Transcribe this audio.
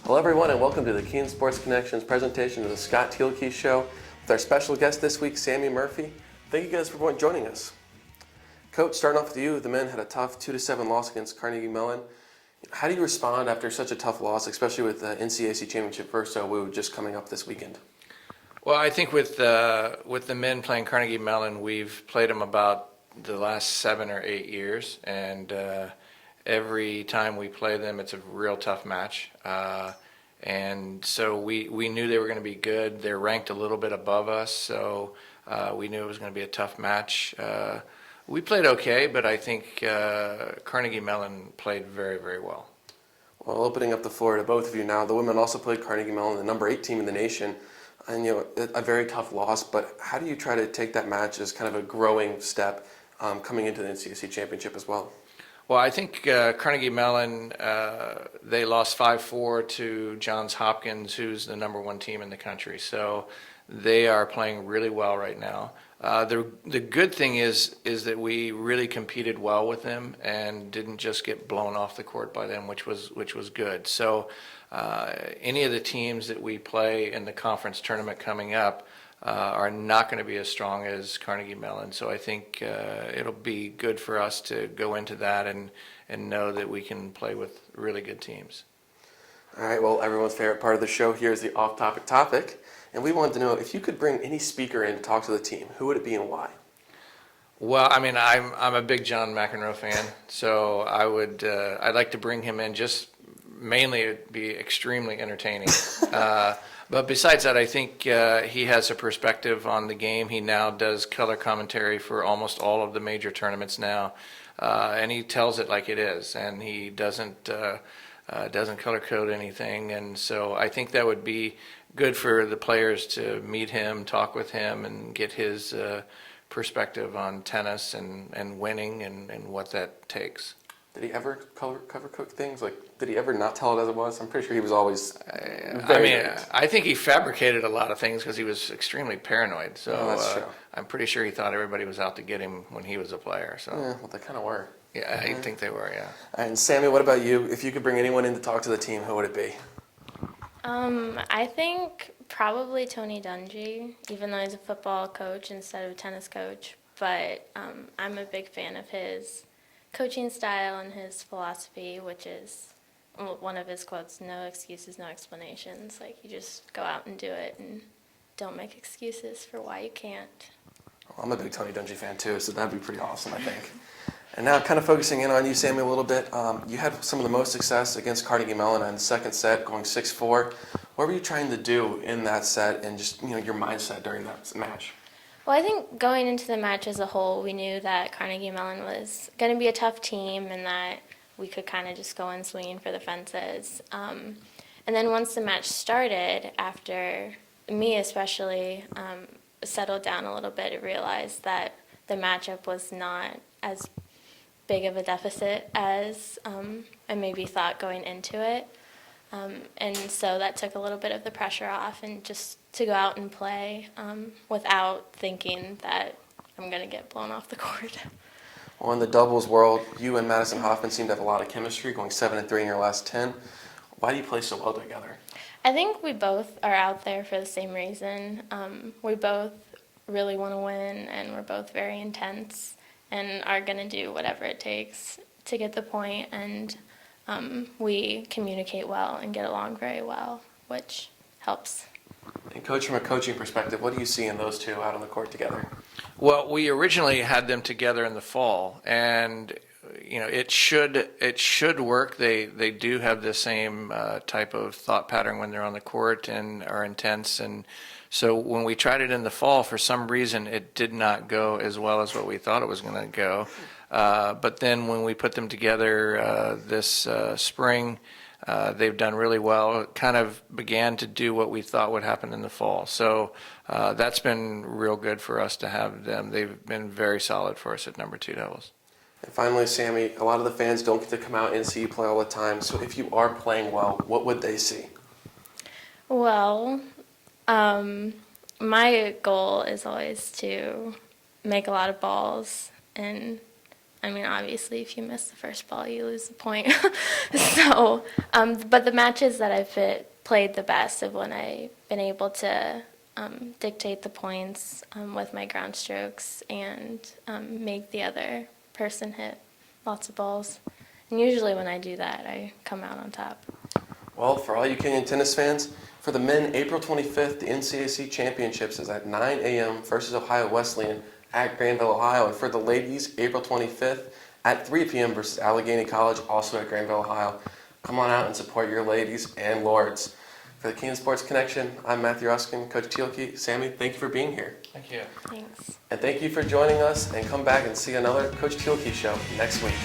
Hello everyone and welcome to the Keen Sports Connections presentation of the Scott Thielke Show with our special guest this week, Sammy Murphy. Thank you guys for joining us. Coach, starting off with you, the men had a tough 2-7 loss against Carnegie Mellon. How do you respond after such a tough loss, especially with the NCAC Championship Verso just coming up this weekend? Well, I think with the men playing Carnegie Mellon, we've played them about the last 7 or 8 years, and every time we play them, it's a real tough match. And so we knew they were going to be good. They're ranked a little bit above us, so we knew it was going to be a tough match. We played okay, but I think Carnegie Mellon played very, very well. Well, opening up the floor to both of you now, the women also played Carnegie Mellon, the number 8 team in the nation, and a very tough loss. But how do you try to take that match as kind of a growing step coming into the NCAC Championship as well? Well, I think Carnegie Mellon, they lost 5-4 to Johns Hopkins, who's the number 1 team in the country. So they are playing really well right now. The good thing is that we really competed well with them and didn't just get blown off the court by them, which was good. So any of the teams that we play in the conference tournament coming up are not going to be as strong as Carnegie Mellon. So I think it'll be good for us to go into that and know that we can play with really good teams. All right, well, everyone's favorite part of the show here is the off-topic topic. And we wanted to know, if you could bring any speaker in to talk to the team, who would it be and why? Well, I mean, I'm a big John McEnroe fan, so I'd like to bring him in just mainly to be extremely entertaining. But besides that, I think he has a perspective on the game. He now does color commentary for almost all of the major tournaments now, and he tells it like it is, and he doesn't color code anything. And so I think that would be good for the players to meet him, talk with him, and get his perspective on tennis and winning and what that takes. Did he ever cover cook things? Did he ever not tell it as it was? I'm pretty sure he was always I think he fabricated a lot of things because he was extremely paranoid. So that's true. I'm pretty sure he thought everybody was out to get him when he was a player. So yeah, well, they kind of were. Yeah, I think they were, yeah. And Sammy, what about you? If you could bring anyone in to talk to the team, who would it be? I think probably Tony Dungy, even though he's a football coach instead of a tennis coach. But I'm a big fan of his coaching style and his philosophy, which is one of his quotes, no excuses, no explanations. You just go out and do it and don't make excuses for why you can't. Well, I'm a big Tony Dungy fan too, so that'd be pretty awesome, I think. And now kind of focusing in on you, Sammy, a little bit. You had some of the most success against Carnegie Mellon in the second set, going 6-4. What were you trying to do in that set and just your mindset during that match? Well, I think going into the match as a whole, we knew that Carnegie Mellon was going to be a tough team and that we could kind of just go in swinging for the fences. And then once the match started, after me especially settled down a little bit, I realized that the matchup was not as big of a deficit as I maybe thought going into it. And so that took a little bit of the pressure off, and just to go out and play without thinking that I'm going to get blown off the court. Well, in the doubles world, you and Madison Hoffman seem to have a lot of chemistry, going 7-3 in your last 10. Why do you play so well together? I think we both are out there for the same reason. We both really want to win, and we're both very intense and are going to do whatever it takes to get the point. And we communicate well and get along very well, which helps. And Coach, from a coaching perspective, what do you see in those two out on the court together? Well, we originally had them together in the fall, and it should work. They do have the same type of thought pattern when they're on the court and are intense. And so when we tried it in the fall, for some reason it did not go as well as what we thought it was going to go. But then when we put them together this spring, they've done really well. It kind of began to do what we thought would happen in the fall. So that's been real good for us to have them. They've been very solid for us at number 2 doubles. And finally, Sammy, a lot of the fans don't get to come out and see you play all the time. So if you are playing well, what would they see? Well, my goal is always to make a lot of balls and I mean, obviously, if you miss the first ball, you lose the point. So, but the matches that I've played the best have when I've been able to dictate the points with my ground strokes and make the other person hit lots of balls. And usually when I do that, I come out on top. Well, for all you Kenyon tennis fans, for the men, April 25th, the NCAC Championships is at 9 a.m. versus Ohio Wesleyan at Granville, Ohio. And for the ladies, April 25th at 3 p.m. versus Allegheny College, also at Granville, Ohio. Come on out and support your ladies and lords. For the Kenyon Sports Connection, I'm Matthew Ruskin, Coach Thielke. Sammy, thank you for being here. Thank you. Thanks. And thank you for joining us, and come back and see another Coach Thielke show next week.